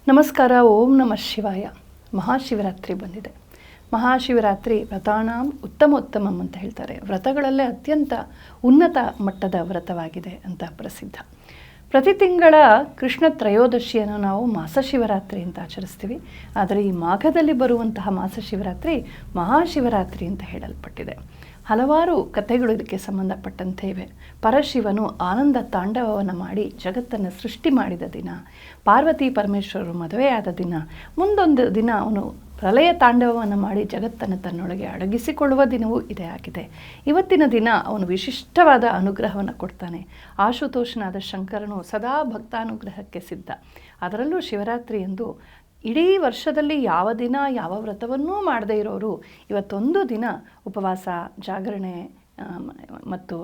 ನಮಸ್ಕಾರ. ಓಂ ನಮಃ ಶಿವಾಯ. ಮಹಾಶಿವರಾತ್ರಿ ಬಂದಿದೆ. ಮಹಾಶಿವರಾತ್ರಿ ವ್ರತಾನಾಂ ಉತ್ತಮೋತ್ತಮಂ ಅಂತ ಹೇಳ್ತಾರೆ. ವ್ರತಗಳಲ್ಲೇ ಅತ್ಯಂತ ಉನ್ನತ ಮಟ್ಟದ ವ್ರತವಾಗಿದೆ ಅಂತ ಪ್ರಸಿದ್ಧ. ಪ್ರತಿ ತಿಂಗಳ ಕೃಷ್ಣ ತ್ರಯೋದಶಿಯನ್ನು ನಾವು ಮಾಸಶಿವರಾತ್ರಿ ಅಂತ ಆಚರಿಸ್ತೀವಿ. ಆದರೆ ಈ ಮಾಘದಲ್ಲಿ ಬರುವಂತಹ ಮಾಸಶಿವರಾತ್ರಿ ಮಹಾಶಿವರಾತ್ರಿ ಅಂತ ಹೇಳಲ್ಪಟ್ಟಿದೆ. ಹಲವಾರು ಕಥೆಗಳು ಇದಕ್ಕೆ ಸಂಬಂಧಪಟ್ಟಂತೆ ಇವೆ. ಪರಶಿವನು ಆನಂದ ತಾಂಡವವನ್ನು ಮಾಡಿ ಜಗತ್ತನ್ನು ಸೃಷ್ಟಿ ಮಾಡಿದ ದಿನ, ಪಾರ್ವತಿ ಪರಮೇಶ್ವರರು ಮದುವೆಯಾದ ದಿನ, ಮುಂದೊಂದು ದಿನ ಅವನು ಪ್ರಳಯ ತಾಂಡವವನ್ನು ಮಾಡಿ ಜಗತ್ತನ್ನು ತನ್ನೊಳಗೆ ಅಡಗಿಸಿಕೊಳ್ಳುವ ದಿನವೂ ಇದೇ ಆಗಿದೆ. ಇವತ್ತಿನ ದಿನ ಅವನು ವಿಶಿಷ್ಟವಾದ ಅನುಗ್ರಹವನ್ನು ಕೊಡ್ತಾನೆ. ಆಶುತೋಷನಾದ ಶಂಕರನು ಸದಾ ಭಕ್ತಾನುಗ್ರಹಕ್ಕೆ ಸಿದ್ಧ. ಅದರಲ್ಲೂ ಶಿವರಾತ್ರಿ ಎಂದು ಇಡೀ ವರ್ಷದಲ್ಲಿ ಯಾವ ದಿನ ಯಾವ ವ್ರತವನ್ನೂ ಮಾಡದೇ ಇರೋರು ಇವತ್ತೊಂದು ದಿನ ಉಪವಾಸ, ಜಾಗರಣೆ ಮತ್ತು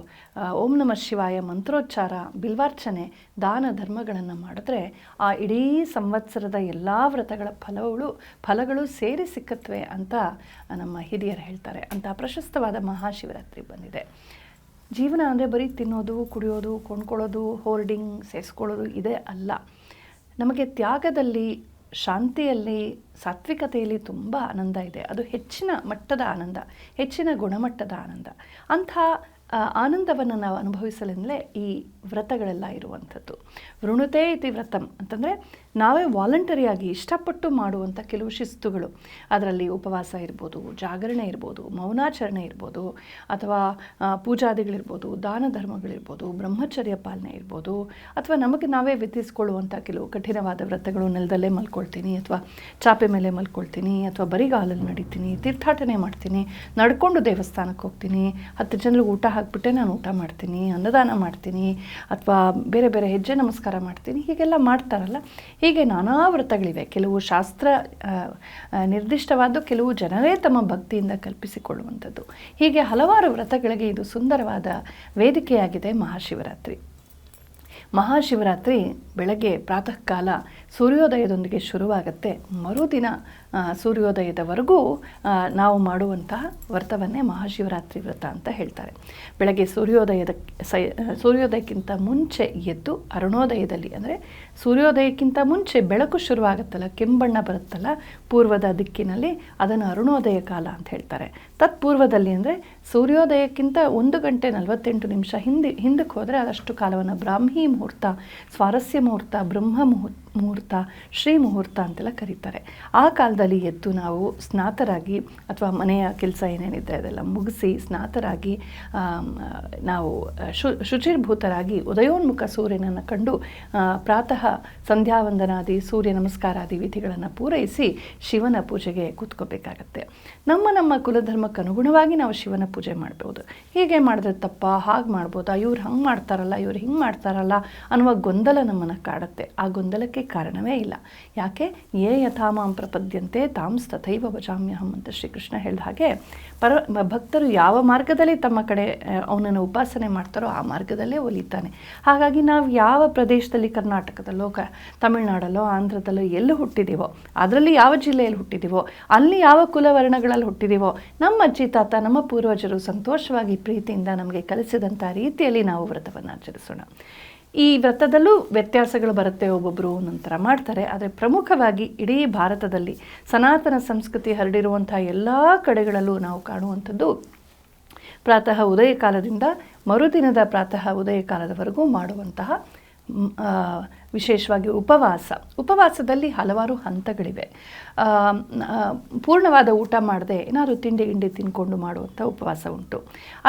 ಓಂ ನಮಃ ಶಿವಾಯ ಮಂತ್ರೋಚ್ಚಾರ, ಬಿಲ್ವಾರ್ಚನೆ, ದಾನ ಧರ್ಮಗಳನ್ನು ಮಾಡಿದ್ರೆ ಆ ಇಡೀ ಸಂವತ್ಸರದ ಎಲ್ಲ ವ್ರತಗಳ ಫಲಗಳು ಸೇರಿ ಸಿಕ್ಕತ್ವೆ ಅಂತ ನಮ್ಮ ಹಿರಿಯರು ಹೇಳ್ತಾರೆ. ಅಂತ ಪ್ರಶಸ್ತವಾದ ಮಹಾಶಿವರಾತ್ರಿ ಬಂದಿದೆ. ಜೀವನ ಅಂದರೆ ಬರೀ ತಿನ್ನೋದು, ಕುಡಿಯೋದು, ಕೊಂಡ್ಕೊಳ್ಳೋದು, ಹೋರ್ಡಿಂಗ್, ಸೇರಿಸ್ಕೊಳ್ಳೋದು ಇದೇ ಅಲ್ಲ. ನಮಗೆ ತ್ಯಾಗದಲ್ಲಿ, ಶಾಂತಿಯಲ್ಲಿ, ಸಾತ್ವಿಕತೆಯಲ್ಲಿ ತುಂಬ ಆನಂದ ಇದೆ. ಅದು ಹೆಚ್ಚಿನ ಮಟ್ಟದ ಆನಂದ, ಹೆಚ್ಚಿನ ಗುಣಮಟ್ಟದ ಆನಂದ. ಅಂಥ ಆನಂದವನ್ನು ನಾವು ಅನುಭವಿಸಲೆಂದಲೇ ಈ ವ್ರತಗಳೆಲ್ಲ ಇರುವಂಥದ್ದು. ವೃಣುತೆ ಇತಿ ವ್ರತಂ ಅಂತಂದರೆ ನಾವೇ ವಾಲಂಟರಿಯಾಗಿ ಇಷ್ಟಪಟ್ಟು ಮಾಡುವಂಥ ಕೆಲವು ಶಿಸ್ತುಗಳು. ಅದರಲ್ಲಿ ಉಪವಾಸ ಇರ್ಬೋದು, ಜಾಗರಣೆ ಇರ್ಬೋದು, ಮೌನಾಚರಣೆ ಇರ್ಬೋದು, ಅಥವಾ ಪೂಜಾದಿಗಳಿರ್ಬೋದು, ದಾನ ಧರ್ಮಗಳಿರ್ಬೋದು, ಬ್ರಹ್ಮಚರ್ಯ ಪಾಲನೆ ಇರ್ಬೋದು, ಅಥವಾ ನಮಗೆ ನಾವೇ ವಿಧಿಸ್ಕೊಳ್ಳುವಂಥ ಕೆಲವು ಕಠಿಣವಾದ ವ್ರತಗಳು. ನೆಲದಲ್ಲೇ ಮಲ್ಕೊಳ್ತೀನಿ, ಅಥವಾ ಚಾಪೆ ಮೇಲೆ ಮಲ್ಕೊಳ್ತೀನಿ, ಅಥವಾ ಬರಿಗಾಲಲ್ಲಿ ನಡೀತೀನಿ, ತೀರ್ಥಾಟನೆ ಮಾಡ್ತೀನಿ, ನಡ್ಕೊಂಡು ದೇವಸ್ಥಾನಕ್ಕೆ ಹೋಗ್ತೀನಿ, 10 ಜನರಿಗೆ ಊಟ ಹಾಕ್ಬಿಟ್ಟೆ ನಾನು ಊಟ ಮಾಡ್ತೀನಿ, ಅನ್ನದಾನ ಮಾಡ್ತೀನಿ, ಅಥವಾ ಬೇರೆ ಬೇರೆ ಹೆಜ್ಜೆ ನಮಸ್ಕಾರ ಮಾಡ್ತೀನಿ, ಹೀಗೆಲ್ಲ ಮಾಡ್ತಾರಲ್ಲ. ಹೀಗೆ ನಾನಾ ವ್ರತಗಳಿವೆ. ಕೆಲವು ಶಾಸ್ತ್ರ ನಿರ್ದಿಷ್ಟವಾದ, ಕೆಲವು ಜನರೇ ತಮ್ಮ ಭಕ್ತಿಯಿಂದ ಕಲ್ಪಿಸಿಕೊಳ್ಳುವಂಥದ್ದು. ಹೀಗೆ ಹಲವಾರು ವ್ರತಗಳಿಗೆ ಇದು ಸುಂದರವಾದ ವೇದಿಕೆಯಾಗಿದೆ ಮಹಾಶಿವರಾತ್ರಿ. ಮಹಾಶಿವರಾತ್ರಿ ಬೆಳಗ್ಗೆ ಪ್ರಾತಃ ಕಾಲ ಸೂರ್ಯೋದಯದೊಂದಿಗೆ ಶುರುವಾಗುತ್ತೆ. ಮರುದಿನ ಸೂರ್ಯೋದಯದವರೆಗೂ ನಾವು ಮಾಡುವಂತಹ ವ್ರತವನ್ನೇ ಮಹಾಶಿವರಾತ್ರಿ ವ್ರತ ಅಂತ ಹೇಳ್ತಾರೆ. ಬೆಳಗ್ಗೆ ಸೂರ್ಯೋದಯಕ್ಕಿಂತ ಮುಂಚೆ ಎದ್ದು ಅರುಣೋದಯದಲ್ಲಿ, ಅಂದರೆ ಸೂರ್ಯೋದಯಕ್ಕಿಂತ ಮುಂಚೆ ಬೆಳಕು ಶುರುವಾಗುತ್ತಲ್ಲ, ಕೆಂಬಣ್ಣ ಬರುತ್ತಲ್ಲ ಪೂರ್ವದ ದಿಕ್ಕಿನಲ್ಲಿ, ಅದನ್ನು ಅರುಣೋದಯ ಕಾಲ ಅಂತ ಹೇಳ್ತಾರೆ. ತತ್ಪೂರ್ವದಲ್ಲಿ ಅಂದರೆ ಸೂರ್ಯೋದಯಕ್ಕಿಂತ 1 ಗಂಟೆ 48 ನಿಮಿಷ ಹಿಂದಕ್ಕೆ ಹೋದರೆ ಅದಷ್ಟು ಕಾಲವನ್ನು ಬ್ರಾಹ್ಮಿ ಮುಹೂರ್ತ, ಸ್ವಾರಸ್ಯ ಮುಹೂರ್ತ, ಬ್ರಹ್ಮ ಮುಹೂರ್ತ, ಶ್ರೀ ಮುಹೂರ್ತ ಅಂತೆಲ್ಲ ಕರೀತಾರೆ. ಆ ಕಾಲದಲ್ಲಿ ಎದ್ದು ನಾವು ಸ್ನಾತರಾಗಿ, ಅಥವಾ ಮನೆಯ ಕೆಲಸ ಏನೇನಿದೆ ಅದೆಲ್ಲ ಮುಗಿಸಿ ಸ್ನಾತರಾಗಿ ನಾವು ಶುಚಿರ್ಭೂತರಾಗಿ ಉದಯೋನ್ಮುಖ ಸೂರ್ಯನನ್ನು ಕಂಡು ಪ್ರಾತಃ ಸಂಧ್ಯಾವಂದನಾದಿ, ಸೂರ್ಯ ನಮಸ್ಕಾರಾದಿ ವಿಧಿಗಳನ್ನು ಪೂರೈಸಿ ಶಿವನ ಪೂಜೆಗೆ ಕೂತ್ಕೋಬೇಕಾಗತ್ತೆ. ನಮ್ಮ ಕುಲಧರ್ಮಕ್ಕೆ ಅನುಗುಣವಾಗಿ ನಾವು ಶಿವನ ಪೂಜೆ ಮಾಡ್ಬೋದು. ಹೀಗೆ ಮಾಡಿದ್ರೆ ತಪ್ಪ, ಹಾಗೆ ಮಾಡ್ಬೋದಾ, ಇವ್ರು ಹಂಗೆ ಮಾಡ್ತಾರಲ್ಲ, ಇವ್ರು ಹಿಂಗೆ ಮಾಡ್ತಾರಲ್ಲ ಅನ್ನುವ ಗೊಂದಲ ನಮ್ಮನ್ನು ಕಾಡುತ್ತೆ. ಆ ಗೊಂದಲಕ್ಕೆ ಕಾರಣವೇ ಇಲ್ಲ. ಯಾಕೆ? ಯೇ ಯಥಾಮಾಂ ಪ್ರಪದ್ಯಂತೆ ತಾಂ ತಥೈವ ಭಜಾಮ್ಯಹಂ ಅಂತ ಶ್ರೀಕೃಷ್ಣ ಹೇಳಿದ ಹಾಗೆ, ಭಕ್ತರು ಯಾವ ಮಾರ್ಗದಲ್ಲಿ ತಮ್ಮ ಕಡೆ ಅವನನ್ನು ಉಪಾಸನೆ ಮಾಡ್ತಾರೋ ಆ ಮಾರ್ಗದಲ್ಲೇ ಒಲಿತಾನೆ. ಹಾಗಾಗಿ ನಾವು ಯಾವ ಪ್ರದೇಶದಲ್ಲಿ, ಕರ್ನಾಟಕದಲ್ಲೋ, ತಮಿಳುನಾಡಲ್ಲೋ, ಆಂಧ್ರದಲ್ಲೋ ಎಲ್ಲಿ ಹುಟ್ಟಿದ್ದೀವೋ, ಅದರಲ್ಲಿ ಯಾವ ಜಿಲ್ಲೆಯಲ್ಲಿ ಹುಟ್ಟಿದ್ದೀವೋ, ಅಲ್ಲಿ ಯಾವ ಕುಲವರ್ಣಗಳಲ್ಲಿ ಹುಟ್ಟಿದ್ದೀವೋ, ನಮ್ಮ ಅಜ್ಜಿ ತಾತ, ನಮ್ಮ ಪೂರ್ವಜರು ಸಂತೋಷವಾಗಿ ಪ್ರೀತಿಯಿಂದ ನಮಗೆ ಕಲಿಸಿದಂಥ ರೀತಿಯಲ್ಲಿ ನಾವು ವ್ರತವನ್ನು ಆಚರಿಸೋಣ. ಈ ವ್ರತದಲ್ಲೂ ವ್ಯತ್ಯಾಸಗಳು ಬರುತ್ತೆ, ಒಬ್ಬೊಬ್ಬರು ನಂತರ ಮಾಡ್ತಾರೆ. ಆದರೆ ಪ್ರಮುಖವಾಗಿ ಇಡೀ ಭಾರತದಲ್ಲಿ ಸನಾತನ ಸಂಸ್ಕೃತಿ ಹರಡಿರುವಂಥ ಎಲ್ಲ ಕಡೆಗಳಲ್ಲೂ ನಾವು ಕಾಣುವಂಥದ್ದು ಪ್ರಾತಃ ಉದಯ ಕಾಲದಿಂದ ಮರುದಿನದ ಪ್ರಾತಃ ಉದಯ ಕಾಲದವರೆಗೂ ಮಾಡುವಂತಹ ವಿಶೇಷವಾಗಿ ಉಪವಾಸದಲ್ಲಿ ಹಲವಾರು ಹಂತಗಳಿವೆ. ಪೂರ್ಣವಾದ ಊಟ ಮಾಡದೆ ಏನಾದರೂ ತಿಂಡಿ ತಿಂದ್ಕೊಂಡು ಮಾಡುವಂಥ ಉಪವಾಸ ಉಂಟು.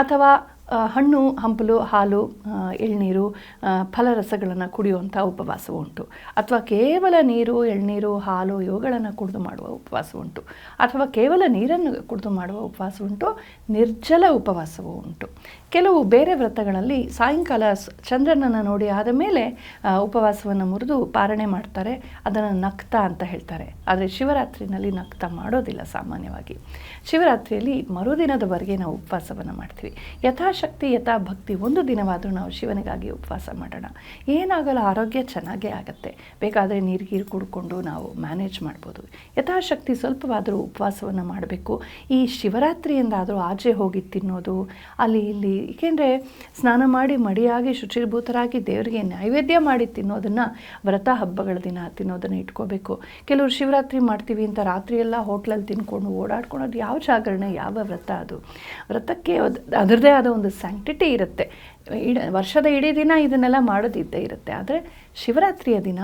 ಅಥವಾ ಹಣ್ಣು ಹಂಪಲು, ಹಾಲು, ಎಳ್ನೀರು, ಫಲರಸಗಳನ್ನು ಕುಡಿಯುವಂಥ ಉಪವಾಸ ಉಂಟು. ಅಥವಾ ಕೇವಲ ನೀರು, ಎಳ್ನೀರು, ಹಾಲು ಇವುಗಳನ್ನು ಕುಡಿದು ಮಾಡುವ ಉಪವಾಸ ಉಂಟು. ಅಥವಾ ಕೇವಲ ನೀರನ್ನು ಕುಡಿದು ಮಾಡುವ ಉಪವಾಸ ಉಂಟು. ನಿರ್ಜಲ ಉಪವಾಸವೂ ಉಂಟು. ಕೆಲವು ಬೇರೆ ವ್ರತಗಳಲ್ಲಿ ಸಾಯಂಕಾಲ ಚಂದ್ರನನ್ನು ನೋಡಿ ಆದ ಮೇಲೆ ಉಪವಾಸವನ್ನು ಮುರಿದು ಪಾರಣೆ ಮಾಡ್ತಾರೆ. ಅದನ್ನು ನಕ್ತ ಅಂತ ಹೇಳ್ತಾರೆ. ಆದರೆ ಶಿವರಾತ್ರಿನಲ್ಲಿ ನಕ್ತ ಮಾಡೋದಿಲ್ಲ. ಸಾಮಾನ್ಯವಾಗಿ ಶಿವರಾತ್ರಿಯಲ್ಲಿ ಮರುದಿನದವರೆಗೆ ನಾವು ಉಪವಾಸವನ್ನು ಮಾಡ್ತೀವಿ. ಯಥಾ ಯಥಾಶಕ್ತಿ ಯಥಾಭಕ್ತಿ ಒಂದು ದಿನವಾದರೂ ನಾವು ಶಿವನಿಗಾಗಿ ಉಪವಾಸ ಮಾಡೋಣ. ಏನಾಗಲ್ಲ, ಆರೋಗ್ಯ ಚೆನ್ನಾಗೇ ಆಗುತ್ತೆ. ಬೇಕಾದರೆ ನೀರು ಕುಡ್ಕೊಂಡು ನಾವು ಮ್ಯಾನೇಜ್ ಮಾಡ್ಬೋದು. ಯಥಾಶಕ್ತಿ ಸ್ವಲ್ಪವಾದರೂ ಉಪವಾಸವನ್ನು ಮಾಡಬೇಕು. ಈ ಶಿವರಾತ್ರಿಯಿಂದಾದರೂ ಆಚೆ ಹೋಗಿ ತಿನ್ನೋದು ಅಲ್ಲಿ ಇಲ್ಲಿ, ಏಕೆಂದರೆ ಸ್ನಾನ ಮಾಡಿ ಮಡಿಯಾಗಿ ಶುಚಿರ್ಭೂತರಾಗಿ ದೇವರಿಗೆ ನೈವೇದ್ಯ ಮಾಡಿ ತಿನ್ನೋದನ್ನು ವ್ರತ ಹಬ್ಬಗಳ ದಿನ ತಿನ್ನೋದನ್ನು ಇಟ್ಕೋಬೇಕು. ಕೆಲವರು ಶಿವರಾತ್ರಿ ಮಾಡ್ತೀವಿ ಅಂತ ರಾತ್ರಿಯೆಲ್ಲ ಹೋಟ್ಲಲ್ಲಿ ತಿನ್ಕೊಂಡು ಓಡಾಡ್ಕೊಳೋದು ಯಾವ ಜಾಗರಣೆ, ಯಾವ ವ್ರತ ಅದು? ವ್ರತಕ್ಕೆ ಅದರದ್ದೇ ಆದ ಒಂದು ಸ್ಯಾಂಕ್ಟಿಟಿ ಇರುತ್ತೆ. ವರ್ಷದ ಇಡೀ ದಿನ ಇದನ್ನೆಲ್ಲ ಮಾಡೋದಿದ್ದೇ ಇರುತ್ತೆ. ಆದರೆ ಶಿವರಾತ್ರಿಯ ದಿನ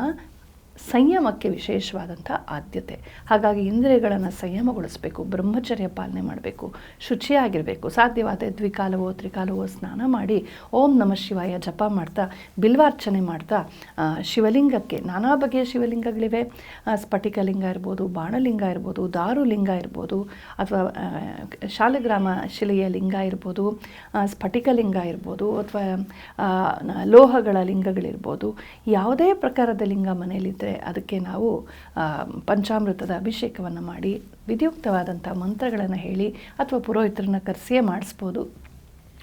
ಸಂಯಮಕ್ಕೆ ವಿಶೇಷವಾದಂಥ ಆದ್ಯತೆ. ಹಾಗಾಗಿ ಇಂದ್ರಿಯಗಳನ್ನು ಸಂಯಮಗೊಳಿಸಬೇಕು, ಬ್ರಹ್ಮಚರ್ಯ ಪಾಲನೆ ಮಾಡಬೇಕು, ಶುಚಿಯಾಗಿರಬೇಕು. ಸಾಧ್ಯವಾದ ದ್ವಿಕಾಲವೋ ತ್ರಿಕಾಲವೋ ಸ್ನಾನ ಮಾಡಿ ಓಂ ನಮಃ ಶಿವಾಯ ಜಪ ಮಾಡ್ತಾ ಬಿಲ್ವಾರ್ಚನೆ ಮಾಡ್ತಾ ಶಿವಲಿಂಗಕ್ಕೆ, ನಾನಾ ಬಗೆಯ ಶಿವಲಿಂಗಗಳಿವೆ. ಸ್ಫಟಿಕಲಿಂಗ ಇರ್ಬೋದು, ಬಾಣಲಿಂಗ ಇರ್ಬೋದು, ದಾರುಲಿಂಗ ಇರ್ಬೋದು, ಅಥವಾ ಶಾಲಗ್ರಾಮ ಶಿಲೆಯ ಲಿಂಗ ಇರ್ಬೋದು, ಸ್ಫಟಿಕಲಿಂಗ ಇರ್ಬೋದು, ಅಥವಾ ಲೋಹಗಳ ಲಿಂಗಗಳಿರ್ಬೋದು. ಯಾವುದೇ ಪ್ರಕಾರದ ಲಿಂಗ ಮನೆಯಲ್ಲಿದ್ದರೆ ಅದಕ್ಕೆ ನಾವು ಪಂಚಾಮೃತದ ಅಭಿಷೇಕವನ್ನು ಮಾಡಿ ವಿಧಿಯುಕ್ತವಾದಂಥ ಮಂತ್ರಗಳನ್ನು ಹೇಳಿ ಅಥವಾ ಪುರೋಹಿತರನ್ನು ಕರೆಸಿಯೇ ಮಾಡಿಸ್ಬೋದು.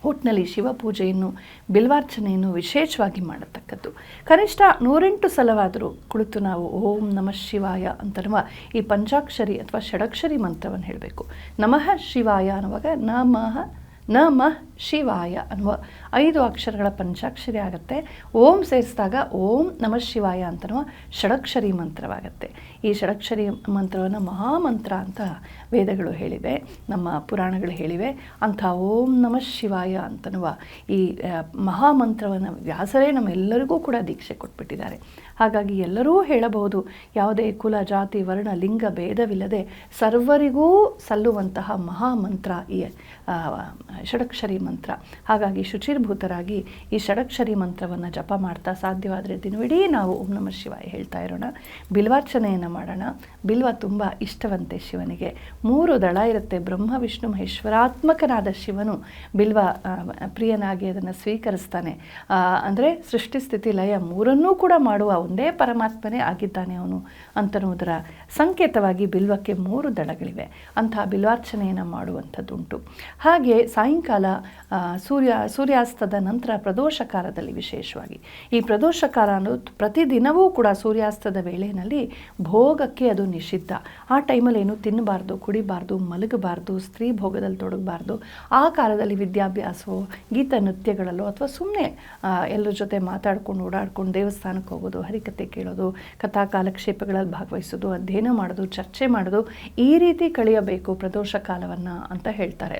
ಒಟ್ಟಿನಲ್ಲಿ ಶಿವಪೂಜೆಯನ್ನು, ಬಿಲ್ವಾರ್ಚನೆಯನ್ನು ವಿಶೇಷವಾಗಿ ಮಾಡತಕ್ಕದ್ದು. ಕನಿಷ್ಠ 108 ಸಲವಾದರೂ ಕುಳಿತು ನಾವು ಓಂ ನಮಃ ಶಿವಾಯ ಅಂತನ್ನುವ ಈ ಪಂಚಾಕ್ಷರಿ ಅಥವಾ ಷಡಕ್ಷರಿ ಮಂತ್ರವನ್ನು ಹೇಳಬೇಕು. ನಮಃ ಶಿವಾಯ ಅನ್ನುವಾಗ ನಮಃ ಶಿವಾಯ ಅನ್ನುವ 5 ಅಕ್ಷರಗಳ ಪಂಚಾಕ್ಷರಿ ಆಗುತ್ತೆ. ಓಂ ಸೇರಿಸಿದಾಗ ಓಂ ನಮಃ ಶಿವಾಯ ಅಂತನ್ನುವ ಷಡಕ್ಷರಿ ಮಂತ್ರವಾಗುತ್ತೆ. ಈ ಷಡಕ್ಷರಿ ಮಂತ್ರವನ್ನು ಮಹಾಮಂತ್ರ ಅಂತ ವೇದಗಳು ಹೇಳಿವೆ, ನಮ್ಮ ಪುರಾಣಗಳು ಹೇಳಿವೆ. ಅಂಥ ಓಂ ನಮಃ ಶಿವಾಯ ಅಂತನ್ನುವ ಈ ಮಹಾಮಂತ್ರವನ್ನು ವ್ಯಾಸರೇ ನಮ್ಮೆಲ್ಲರಿಗೂ ಕೂಡ ದೀಕ್ಷೆ ಕೊಟ್ಬಿಟ್ಟಿದ್ದಾರೆ. ಹಾಗಾಗಿ ಎಲ್ಲರೂ ಹೇಳಬಹುದು. ಯಾವುದೇ ಕುಲ, ಜಾತಿ, ವರ್ಣ, ಲಿಂಗ ಭೇದವಿಲ್ಲದೆ ಸರ್ವರಿಗೂ ಸಲ್ಲುವಂತಹ ಮಹಾಮಂತ್ರ ಈ ಷಡಕ್ಷರಿ ಮಂತ್ರ. ಹಾಗಾಗಿ ಶುಚಿರ್ಭೂತರಾಗಿ ಈ ಷಡಕ್ಷರಿ ಮಂತ್ರವನ್ನು ಜಪ ಮಾಡ್ತಾ ಸಾಧ್ಯವಾದರೆ ದಿನವಿಡೀ ನಾವು ಓಂ ನಮಃ ಶಿವಾಯ ಹೇಳ್ತಾ ಇರೋಣ. ಬಿಲ್ವಾರ್ಚನೆಯನ್ನು ಮಾಡೋಣ. ಬಿಲ್ವ ತುಂಬ ಇಷ್ಟವಂತೆ ಶಿವನಿಗೆ. 3 ದಳ ಇರುತ್ತೆ. ಬ್ರಹ್ಮ ವಿಷ್ಣು ಮಹೇಶ್ವರಾತ್ಮಕನಾದ ಶಿವನು ಬಿಲ್ವ ಪ್ರಿಯನಾಗಿ ಅದನ್ನು ಸ್ವೀಕರಿಸ್ತಾನೆ. ಅಂದರೆ ಸೃಷ್ಟಿ ಸ್ಥಿತಿ ಲಯ 3 ಕೂಡ ಮಾಡುವ ಒಂದೇ ಪರಮಾತ್ಮನೇ ಆಗಿದ್ದಾನೆ ಅವನು ಅಂತನ್ನುವುದರ ಸಂಕೇತವಾಗಿ ಬಿಲ್ವಕ್ಕೆ 3 ದಳಗಳಿವೆ. ಅಂತಹ ಬಿಲ್ವಾರ್ಚನೆಯನ್ನು ಮಾಡುವಂಥದ್ದುಂಟು. ಹಾಗೆ ಸಾಯಂಕಾಲ ಸೂರ್ಯಾಸ್ತದ ನಂತರ ಪ್ರದೋಷ ಕಾಲದಲ್ಲಿ ವಿಶೇಷವಾಗಿ, ಈ ಪ್ರದೋಷ ಕಾಲ ಅನ್ನೋದು ಪ್ರತಿದಿನವೂ ಕೂಡ ಸೂರ್ಯಾಸ್ತದ ವೇಳೆಯಲ್ಲಿ ಭೋಗಕ್ಕೆ ಅದು ನಿಷಿದ್ಧ. ಆ ಟೈಮಲ್ಲಿ ಏನು ತಿನ್ನಬಾರ್ದು, ಕುಡಿಬಾರ್ದು, ಮಲಗಬಾರ್ದು, ಸ್ತ್ರೀ ಭೋಗದಲ್ಲಿ ತೊಡಗಬಾರ್ದು. ಆ ಕಾಲದಲ್ಲಿ ವಿದ್ಯಾಭ್ಯಾಸವೋ ಗೀತ ನೃತ್ಯಗಳಲ್ಲೋ ಅಥವಾ ಸುಮ್ಮನೆ ಎಲ್ಲರ ಜೊತೆ ಮಾತಾಡ್ಕೊಂಡು ಓಡಾಡ್ಕೊಂಡು ದೇವಸ್ಥಾನಕ್ಕೆ ಹೋಗೋದು, ಹರಿಕತೆ ಕೇಳೋದು, ಕಥಾ ಕಾಲಕ್ಷೇಪಗಳಲ್ಲಿ ಭಾಗವಹಿಸೋದು, ಅಧ್ಯಯನ ಮಾಡೋದು, ಚರ್ಚೆ ಮಾಡೋದು, ಈ ರೀತಿ ಕಳೆಯಬೇಕು ಪ್ರದೋಷ ಕಾಲವನ್ನು ಅಂತ ಹೇಳ್ತಾರೆ.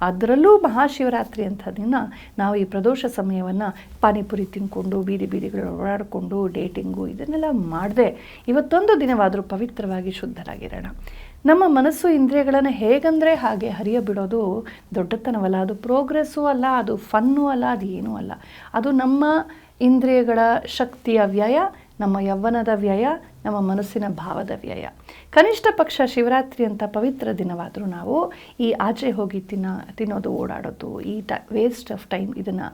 ಅದರಲ್ಲೂ ಮಹಾಶಿವರಾತ್ರಿ ಅಂಥ ದಿನ ನಾವು ಈ ಪ್ರದೋಷ ಸಮಯವನ್ನು ಪಾನಿಪುರಿ ತಿನ್ಕೊಂಡು ಬೀದಿಗಳು ಓಡಾಡಿಕೊಂಡು ಡೇಟಿಂಗು ಇದನ್ನೆಲ್ಲ ಮಾಡದೆ ಇವತ್ತೊಂದು ದಿನವಾದರೂ ಪವಿತ್ರವಾಗಿ ಶುದ್ಧರಾಗಿರೋಣ. ನಮ್ಮ ಮನಸ್ಸು ಇಂದ್ರಿಯಗಳನ್ನು ಹೇಗಂದರೆ ಹಾಗೆ ಹರಿಯ ಬಿಡೋದು ದೊಡ್ಡತನವಲ್ಲ, ಅದು ಪ್ರೋಗ್ರೆಸ್ಸೂ ಅಲ್ಲ, ಅದು ಫನ್ನೂ ಅಲ್ಲ, ಅದು ಏನೂ ಅಲ್ಲ. ಅದು ನಮ್ಮ ಇಂದ್ರಿಯಗಳ ಶಕ್ತಿಯ ವ್ಯಯ, ನಮ್ಮ ಯೌವನದ ವ್ಯಯ, ನಮ್ಮ ಮನಸ್ಸಿನ ಭಾವದ ವ್ಯಯ. ಕನಿಷ್ಠ ಪಕ್ಷ ಶಿವರಾತ್ರಿ ಅಂತ ಪವಿತ್ರ ದಿನವಾದರೂ ನಾವು ಈ ಆಚೆ ಹೋಗಿ ತಿನ್ನೋದು, ಓಡಾಡೋದು, ಈ ವೇಸ್ಟ್ ಆಫ್ ಟೈಮ್ ಇದನ್ನು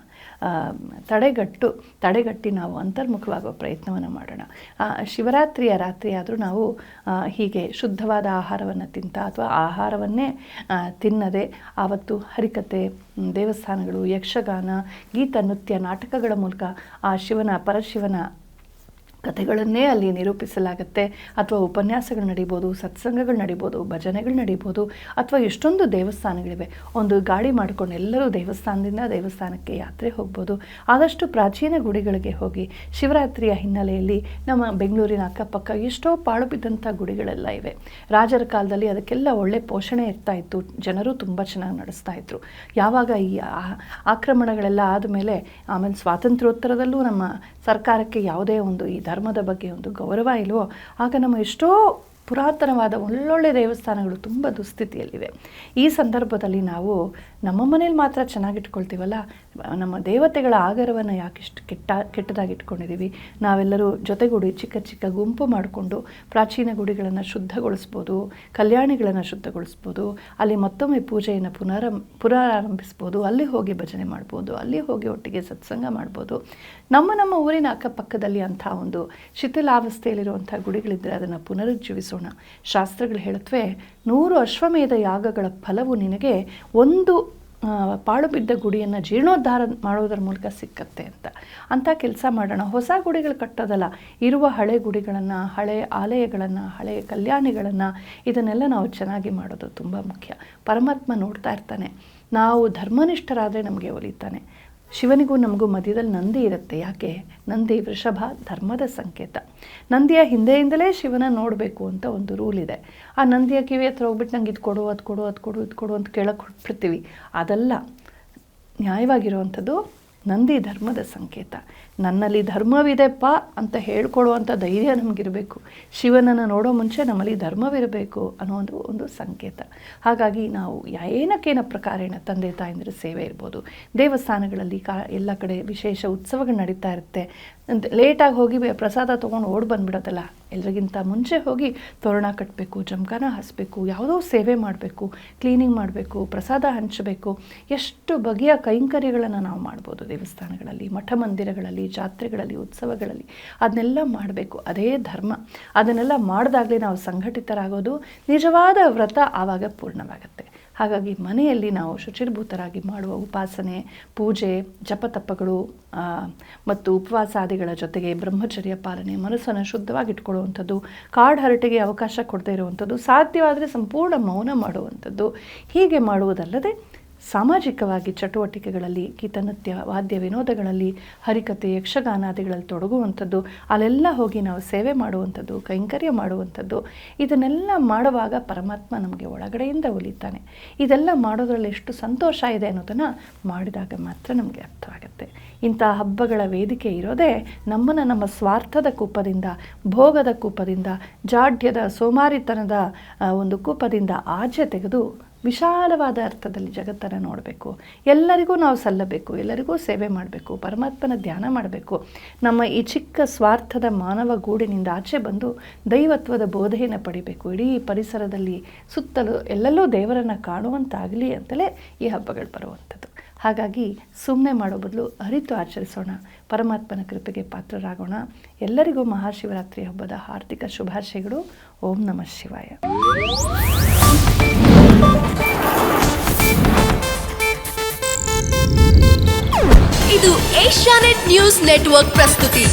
ತಡೆಗಟ್ಟಿ ನಾವು ಅಂತರ್ಮುಖವಾಗುವ ಪ್ರಯತ್ನವನ್ನು ಮಾಡೋಣ. ಶಿವರಾತ್ರಿಯ ರಾತ್ರಿ ಆದರೂ ನಾವು ಹೀಗೆ ಶುದ್ಧವಾದ ಆಹಾರವನ್ನು ಅಥವಾ ಆಹಾರವನ್ನೇ ತಿನ್ನದೆ ಆವತ್ತು ಹರಿಕತೆ, ದೇವಸ್ಥಾನಗಳು, ಯಕ್ಷಗಾನ, ಗೀತ ನೃತ್ಯ, ನಾಟಕಗಳ ಮೂಲಕ ಆ ಪರಶಿವನ ಕಥೆಗಳನ್ನೇ ಅಲ್ಲಿ ನಿರೂಪಿಸಲಾಗುತ್ತೆ. ಅಥವಾ ಉಪನ್ಯಾಸಗಳು ನಡೀಬೋದು, ಸತ್ಸಂಗಗಳು ನಡೀಬೋದು, ಭಜನೆಗಳು ನಡೀಬೋದು, ಅಥವಾ ಎಷ್ಟೊಂದು ದೇವಸ್ಥಾನಗಳಿವೆ. ಒಂದು ಗಾಡಿ ಮಾಡಿಕೊಂಡು ಎಲ್ಲರೂ ದೇವಸ್ಥಾನದಿಂದ ದೇವಸ್ಥಾನಕ್ಕೆ ಯಾತ್ರೆ ಹೋಗ್ಬೋದು. ಆದಷ್ಟು ಪ್ರಾಚೀನ ಗುಡಿಗಳಿಗೆ ಹೋಗಿ ಶಿವರಾತ್ರಿಯ ಹಿನ್ನೆಲೆಯಲ್ಲಿ ನಮ್ಮ ಬೆಂಗಳೂರಿನ ಅಕ್ಕಪಕ್ಕ ಎಷ್ಟೋ ಪಾಳು ಬಿದ್ದಂಥ ಗುಡಿಗಳೆಲ್ಲ ಇವೆ. ರಾಜರ ಕಾಲದಲ್ಲಿ ಅದಕ್ಕೆಲ್ಲ ಒಳ್ಳೆ ಪೋಷಣೆ ಇರ್ತಾ ಇತ್ತು, ಜನರು ತುಂಬ ಚೆನ್ನಾಗಿ ನಡೆಸ್ತಾ ಇದ್ರು. ಯಾವಾಗ ಈ ಆಕ್ರಮಣಗಳೆಲ್ಲ ಆದಮೇಲೆ ಆಮೇಲೆ ಸ್ವಾತಂತ್ರ್ಯೋತ್ತರದಲ್ಲೂ ನಮ್ಮ ಸರ್ಕಾರಕ್ಕೆ ಯಾವುದೇ ಒಂದು ಈ ಧರ್ಮದ ಬಗ್ಗೆ ಒಂದು ಗೌರವ ಇಲ್ವೋ, ಆಗ ನಮ್ಮ ಎಷ್ಟೋ ಪುರಾತನವಾದ ಒಳ್ಳೊಳ್ಳೆ ದೇವಸ್ಥಾನಗಳು ತುಂಬ ದುಸ್ಥಿತಿಯಲ್ಲಿವೆ. ಈ ಸಂದರ್ಭದಲ್ಲಿ ನಾವು ನಮ್ಮ ಮನೇಲಿ ಮಾತ್ರ ಚೆನ್ನಾಗಿಟ್ಕೊಳ್ತೀವಲ್ಲ, ನಮ್ಮ ದೇವತೆಗಳ ಆಗರವನ್ನು ಯಾಕಿಷ್ಟು ಕೆಟ್ಟದಾಗಿ ಇಟ್ಕೊಂಡಿದ್ದೀವಿ? ನಾವೆಲ್ಲರೂ ಜೊತೆಗೂಡಿ ಚಿಕ್ಕ ಚಿಕ್ಕ ಗುಂಪು ಮಾಡಿಕೊಂಡು ಪ್ರಾಚೀನ ಗುಡಿಗಳನ್ನು ಶುದ್ಧಗೊಳಿಸ್ಬೋದು, ಕಲ್ಯಾಣಿಗಳನ್ನು ಶುದ್ಧಗೊಳಿಸ್ಬೋದು, ಅಲ್ಲಿ ಮತ್ತೊಮ್ಮೆ ಪೂಜೆಯನ್ನು ಪುನರಾರಂಭಿಸ್ಬೋದು, ಅಲ್ಲಿ ಹೋಗಿ ಭಜನೆ ಮಾಡ್ಬೋದು, ಅಲ್ಲಿ ಹೋಗಿ ಒಟ್ಟಿಗೆ ಸತ್ಸಂಗ ಮಾಡ್ಬೋದು. ನಮ್ಮ ಊರಿನ ಅಕ್ಕಪಕ್ಕದಲ್ಲಿ ಅಂಥ ಒಂದು ಶಿಥಿಲಾವಸ್ಥೆಯಲ್ಲಿರುವಂಥ ಗುಡಿಗಳಿದ್ದರೆ ಅದನ್ನು ಪುನರುಜ್ಜೀವಿಸೋಣ. ಶಾಸ್ತ್ರಗಳು ಹೇಳುತ್ತವೆ, 100 ಅಶ್ವಮೇಧ ಯಾಗಗಳ ಫಲವು ನಿನಗೆ ಪಾಳು ಬಿದ್ದ ಗುಡಿಯನ್ನು ಜೀರ್ಣೋದ್ಧಾರ ಮಾಡೋದ್ರ ಮೂಲಕ ಸಿಕ್ಕತ್ತೆ ಅಂಥ ಕೆಲಸ ಮಾಡೋಣ. ಹೊಸ ಗುಡಿಗಳು ಕಟ್ಟೋದಲ್ಲ, ಇರುವ ಹಳೆ ಗುಡಿಗಳನ್ನು, ಹಳೆ ಆಲಯಗಳನ್ನು, ಹಳೆಯ ಕಲ್ಯಾಣಿಗಳನ್ನು ಇದನ್ನೆಲ್ಲ ನಾವು ಚೆನ್ನಾಗಿ ಮಾಡೋದು ತುಂಬ ಮುಖ್ಯ. ಪರಮಾತ್ಮ ನೋಡ್ತಾ ಇರ್ತಾನೆ. ನಾವು ಧರ್ಮನಿಷ್ಠರಾದರೆ ನಮಗೆ ಒಲಿತಾನೆ. ಶಿವನಿಗೂ ನಮಗೂ ಮಧ್ಯದಲ್ಲಿ ನಂದಿ ಇರುತ್ತೆ. ಯಾಕೆ? ನಂದಿ ವೃಷಭ ಧರ್ಮದ ಸಂಕೇತ. ನಂದಿಯ ಹಿಂದೆಯಿಂದಲೇ ಶಿವನ ನೋಡಬೇಕು ಅಂತ ಒಂದು ರೂಲ್ ಇದೆ. ಆ ನಂದಿಯ ಕಿವಿ ಹತ್ರ ಹೋಗ್ಬಿಟ್ಟು ನಂಗೆ ಇದು ಕೊಡು, ಅದು ಕೊಡು, ಅದು ಕೊಡು, ಇದು ಕೊಡು ಅಂತ ಕೇಳಕ್ಕೆ ಹೊಟ್ಬಿಡ್ತೀವಿ. ಅದಲ್ಲ ನ್ಯಾಯವಾಗಿರುವಂಥದ್ದು. ನಂದಿ ಧರ್ಮದ ಸಂಕೇತ. ನನ್ನಲ್ಲಿ ಧರ್ಮವಿದೆಪ್ಪ ಅಂತ ಹೇಳ್ಕೊಳ್ಳುವಂಥ ಧೈರ್ಯ ನಮಗಿರಬೇಕು. ಶಿವನನ್ನು ನೋಡೋ ಮುಂಚೆ ನಮ್ಮಲ್ಲಿ ಧರ್ಮವಿರಬೇಕು ಅನ್ನೋ ಒಂದು ಸಂಕೇತ. ಹಾಗಾಗಿ ನಾವು ಏನಕ್ಕೇನ ಪ್ರಕಾರೇಣ ತಂದೆ ತಾಯಂದಿರ ಸೇವೆ ಇರ್ಬೋದು, ದೇವಸ್ಥಾನಗಳಲ್ಲಿ ಎಲ್ಲ ಕಡೆ ವಿಶೇಷ ಉತ್ಸವಗಳು ನಡೀತಾ ಇರುತ್ತೆ. ಲೇಟಾಗಿ ಹೋಗಿ ಪ್ರಸಾದ ತೊಗೊಂಡು ಓಡಿ ಬಂದುಬಿಡೋದಲ್ಲ, ಎಲ್ರಿಗಿಂತ ಮುಂಚೆ ಹೋಗಿ ತೋರಣ ಕಟ್ಟಬೇಕು, ಜಮಖಾನ ಹಾಸಬೇಕು, ಯಾವುದೋ ಸೇವೆ ಮಾಡಬೇಕು, ಕ್ಲೀನಿಂಗ್ ಮಾಡಬೇಕು, ಪ್ರಸಾದ ಹಂಚಬೇಕು. ಎಷ್ಟು ಬಗೆಯ ಕೈಂಕರ್ಯಗಳನ್ನು ನಾವು ಮಾಡ್ಬೋದು ದೇವಸ್ಥಾನಗಳಲ್ಲಿ, ಮಠ ಮಂದಿರಗಳಲ್ಲಿ, ಜಾತ್ರೆಗಳಲ್ಲಿ, ಉತ್ಸವಗಳಲ್ಲಿ. ಅದನ್ನೆಲ್ಲ ಮಾಡಬೇಕು. ಅದೇ ಧರ್ಮ. ಅದನ್ನೆಲ್ಲ ಮಾಡಿದಾಗಲೇ ನಾವು ಸಂಘಟಿತರಾಗೋದು. ನಿಜವಾದ ವ್ರತ ಆವಾಗ ಪೂರ್ಣವಾಗುತ್ತೆ. ಹಾಗಾಗಿ ಮನೆಯಲ್ಲಿ ನಾವು ಶುಚಿರ್ಭೂತರಾಗಿ ಮಾಡುವ ಉಪಾಸನೆ, ಪೂಜೆ, ಜಪತಪ್ಪಗಳು ಮತ್ತು ಉಪವಾಸಾದಿಗಳ ಜೊತೆಗೆ ಬ್ರಹ್ಮಚರ್ಯ ಪಾಲನೆ, ಮನಸ್ಸನ್ನು ಶುದ್ಧವಾಗಿಟ್ಕೊಳ್ಳುವಂಥದ್ದು, ಕಾಡು ಹರಟೆಗೆ ಅವಕಾಶ ಕೊಡದೇ ಇರುವಂಥದ್ದು, ಸಾಧ್ಯವಾದರೆ ಸಂಪೂರ್ಣ ಮೌನ ಮಾಡುವಂಥದ್ದು. ಹೀಗೆ ಮಾಡುವುದಲ್ಲದೆ ಸಾಮಾಜಿಕವಾಗಿ ಚಟುವಟಿಕೆಗಳಲ್ಲಿ, ಗೀತನೃತ್ಯ, ವಾದ್ಯ ವಿನೋದಗಳಲ್ಲಿ, ಹರಿಕತೆ, ಯಕ್ಷಗಾನಾದಿಗಳಲ್ಲಿ ತೊಡಗುವಂಥದ್ದು, ಅಲ್ಲೆಲ್ಲ ಹೋಗಿ ನಾವು ಸೇವೆ ಮಾಡುವಂಥದ್ದು, ಕೈಂಕರ್ಯ ಮಾಡುವಂಥದ್ದು. ಇದನ್ನೆಲ್ಲ ಮಾಡುವಾಗ ಪರಮಾತ್ಮ ನಮಗೆ ಒಳಗಡೆಯಿಂದ ಒಲಿತಾನೆ. ಇದೆಲ್ಲ ಮಾಡೋದ್ರಲ್ಲಿ ಎಷ್ಟು ಸಂತೋಷ ಇದೆ ಅನ್ನೋದನ್ನು ಮಾಡಿದಾಗ ಮಾತ್ರ ನಮಗೆ ಅರ್ಥವಾಗುತ್ತೆ. ಇಂಥ ಹಬ್ಬಗಳ ವೇದಿಕೆ ಇರೋದೇ ನಮ್ಮನ್ನು ನಮ್ಮ ಸ್ವಾರ್ಥದ ಕೂಪದಿಂದ, ಭೋಗದ ಕೂಪದಿಂದ, ಜಾಡ್ಯದ ಸೋಮಾರಿತನದ ಒಂದು ಕೂಪದಿಂದ ಆಚೆ ತೆಗೆದು ವಿಶಾಲವಾದ ಅರ್ಥದಲ್ಲಿ ಜಗತ್ತನ್ನು ನೋಡಬೇಕು. ಎಲ್ಲರಿಗೂ ನಾವು ಸಲ್ಲಬೇಕು, ಎಲ್ಲರಿಗೂ ಸೇವೆ ಮಾಡಬೇಕು, ಪರಮಾತ್ಮನ ಧ್ಯಾನ ಮಾಡಬೇಕು. ನಮ್ಮ ಈ ಚಿಕ್ಕ ಸ್ವಾರ್ಥದ ಮಾನವ ಗೂಡಿನಿಂದ ಆಚೆ ಬಂದು ದೈವತ್ವದ ಬೋಧೆಯನ್ನು ಪಡಿಬೇಕು. ಇಡೀ ಪರಿಸರದಲ್ಲಿ ಸುತ್ತಲೂ ಎಲ್ಲೆಲ್ಲೂ ದೇವರನ್ನು ಕಾಣುವಂತಾಗಲಿ ಅಂತಲೇ ಈ ಹಬ್ಬಗಳು ಬರುವಂಥದ್ದು. ಹಾಗಾಗಿ ಸುಮ್ಮನೆ ಮಾಡೋ ಬದಲು ಅರಿತು ಆಚರಿಸೋಣ, ಪರಮಾತ್ಮನ ಕೃಪೆಗೆ ಪಾತ್ರರಾಗೋಣ. ಎಲ್ಲರಿಗೂ ಮಹಾಶಿವರಾತ್ರಿ ಹಬ್ಬದ ಹಾರ್ದಿಕ ಶುಭಾಶಯಗಳು. ಓಂ ನಮಃ ಶಿವಾಯ. ಇದು ಏಷ್ಯಾನೆಟ್ ನ್ಯೂಸ್ ನೆಟ್ವರ್ಕ್ ಪ್ರಸ್ತುತಿ.